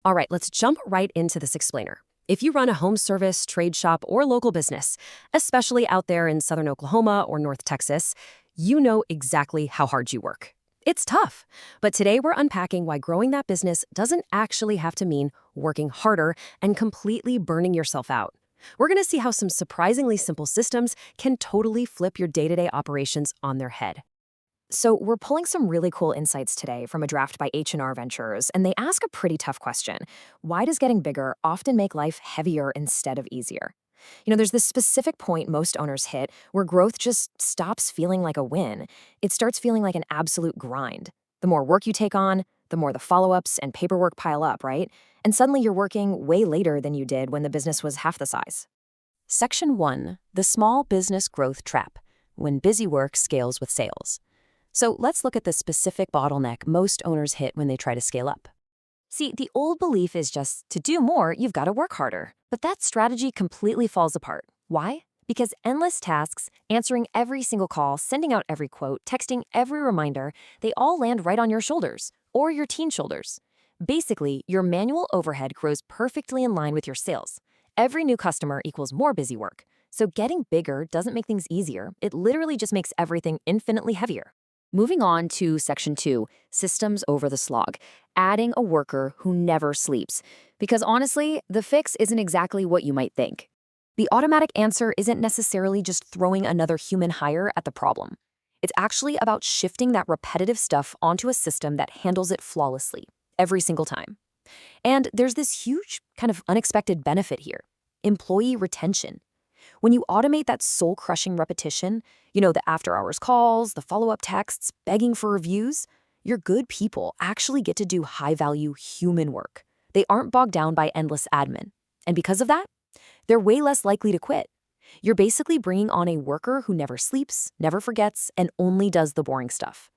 All right, let's jump right into this explainer. If you run a home service, trade shop, or local business, especially out there in southern Oklahoma or North Texas, you know exactly how hard you work. It's tough. But today we're unpacking why growing that business doesn't actually have to mean working harder and completely burning yourself out. We're going to see how some surprisingly simple systems can totally flip your day-to-day operations on their head. So, we're pulling some really cool insights today from a draft by H&R Ventures, and they ask a pretty tough question. Why does getting bigger often make life heavier instead of easier? There's this specific point most owners hit where growth just stops feeling like a win. It starts feeling like an absolute grind. The more work you take on, the more the follow-ups and paperwork pile up, right? And suddenly you're working way later than you did when the business was half the size. Section 1, the small business growth trap, when busy work scales with sales. So let's look at the specific bottleneck most owners hit when they try to scale up. See, the old belief is just to do more, you've got to work harder. But that strategy completely falls apart. Why? Because endless tasks, answering every single call, sending out every quote, texting every reminder, they all land right on your shoulders or your team's shoulders. Basically, your manual overhead grows perfectly in line with your sales. Every new customer equals more busy work. So getting bigger doesn't make things easier. It literally just makes everything infinitely heavier. Moving on to Section 2, systems over the slog, adding a worker who never sleeps. Because honestly, the fix isn't exactly what you might think. The automatic answer isn't necessarily just throwing another human hire at the problem. It's actually about shifting that repetitive stuff onto a system that handles it flawlessly, every single time. And there's this huge, kind of unexpected benefit here: employee retention. When you automate that soul-crushing repetition, the after-hours calls, the follow-up texts, begging for reviews, your good people actually get to do high-value human work. They aren't bogged down by endless admin. And because of that, they're way less likely to quit. You're basically bringing on a worker who never sleeps, never forgets, and only does the boring stuff.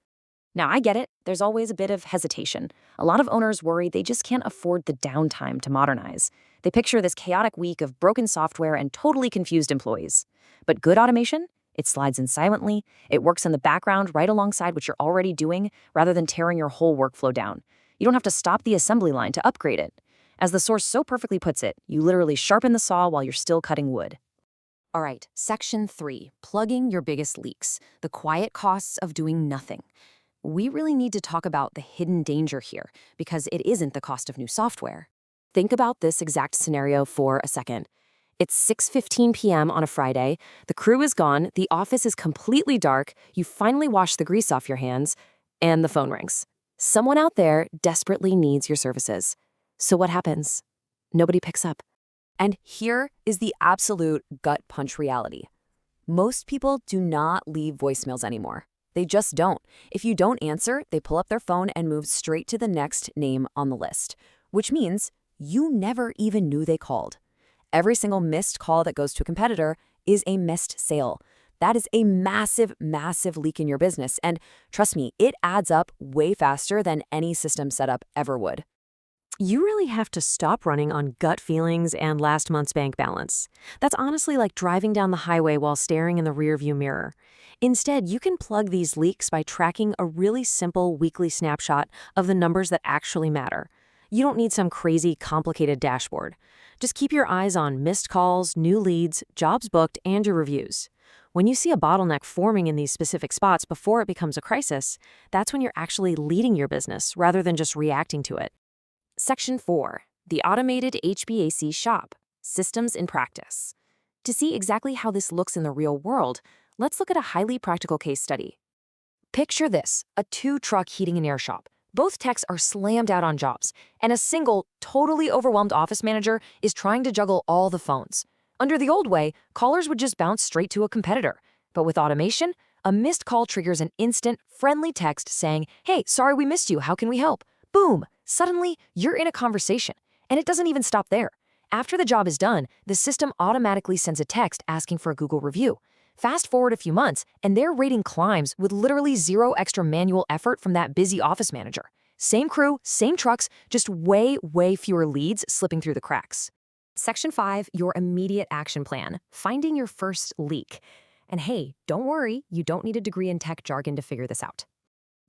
Now, I get it. There's always a bit of hesitation. A lot of owners worry they just can't afford the downtime to modernize. They picture this chaotic week of broken software and totally confused employees. But good automation? It slides in silently. It works in the background right alongside what you're already doing rather than tearing your whole workflow down. You don't have to stop the assembly line to upgrade it. As the source so perfectly puts it, you literally sharpen the saw while you're still cutting wood. All right, Section 3, plugging your biggest leaks, the quiet costs of doing nothing. We really need to talk about the hidden danger here, because it isn't the cost of new software. Think about this exact scenario for a second. It's 6:15 p.m. on a Friday, the crew is gone, the office is completely dark, you finally wash the grease off your hands, and the phone rings. Someone out there desperately needs your services. So what happens? Nobody picks up. And here is the absolute gut punch reality. Most people do not leave voicemails anymore. They just don't. If you don't answer, they pull up their phone and move straight to the next name on the list, which means you never even knew they called. Every single missed call that goes to a competitor is a missed sale. That is a massive, massive leak in your business. And trust me, it adds up way faster than any system setup ever would. You really have to stop running on gut feelings and last month's bank balance. That's honestly like driving down the highway while staring in the rearview mirror. Instead, you can plug these leaks by tracking a really simple weekly snapshot of the numbers that actually matter. You don't need some crazy, complicated dashboard. Just keep your eyes on missed calls, new leads, jobs booked, and your reviews. When you see a bottleneck forming in these specific spots before it becomes a crisis, that's when you're actually leading your business rather than just reacting to it. Section 4, the automated HVAC shop, systems in practice. To see exactly how this looks in the real world, let's look at a highly practical case study. Picture this, a 2-truck heating and air shop. Both techs are slammed out on jobs, and a single, totally overwhelmed office manager is trying to juggle all the phones. Under the old way, callers would just bounce straight to a competitor. But with automation, a missed call triggers an instant, friendly text saying, "Hey, sorry we missed you, how can we help?" Boom! Suddenly, you're in a conversation. And it doesn't even stop there. After the job is done, the system automatically sends a text asking for a Google review. Fast forward a few months, and their rating climbs with literally zero extra manual effort from that busy office manager. Same crew, same trucks, just way, way fewer leads slipping through the cracks. Section 5, your immediate action plan, finding your first leak. And hey, don't worry, you don't need a degree in tech jargon to figure this out.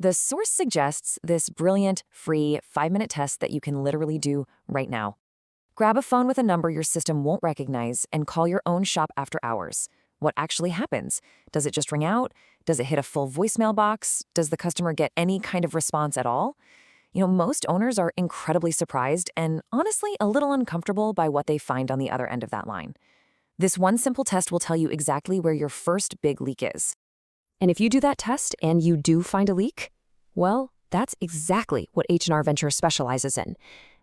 The source suggests this brilliant, free 5-minute test that you can literally do right now. Grab a phone with a number your system won't recognize and call your own shop after hours. What actually happens? Does it just ring out? Does it hit a full voicemail box? Does the customer get any kind of response at all? Most owners are incredibly surprised and honestly a little uncomfortable by what they find on the other end of that line. This one simple test will tell you exactly where your first big leak is. And if you do that test and you do find a leak, well, that's exactly what H&R Ventures specializes in.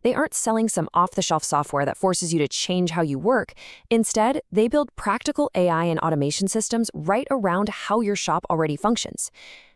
They aren't selling some off-the-shelf software that forces you to change how you work. Instead, they build practical AI and automation systems right around how your shop already functions.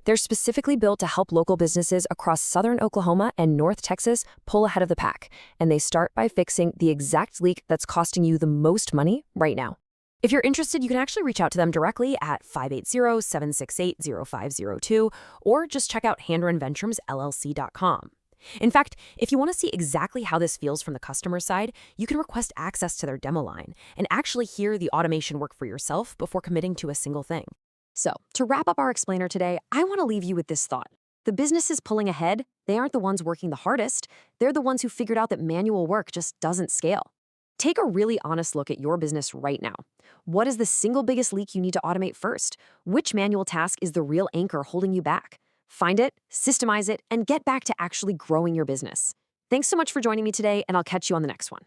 They're specifically built to help local businesses across southern Oklahoma and North Texas pull ahead of the pack, and they start by fixing the exact leak that's costing you the most money right now. If you're interested, you can actually reach out to them directly at 580-768-0502 or just check out handrenventurumsllc.com. In fact, if you want to see exactly how this feels from the customer side, you can request access to their demo line and actually hear the automation work for yourself before committing to a single thing. So, to wrap up our explainer today, I want to leave you with this thought. The businesses pulling ahead, they aren't the ones working the hardest. They're the ones who figured out that manual work just doesn't scale. Take a really honest look at your business right now. What is the single biggest leak you need to automate first? Which manual task is the real anchor holding you back? Find it, systemize it, and get back to actually growing your business. Thanks so much for joining me today, and I'll catch you on the next one.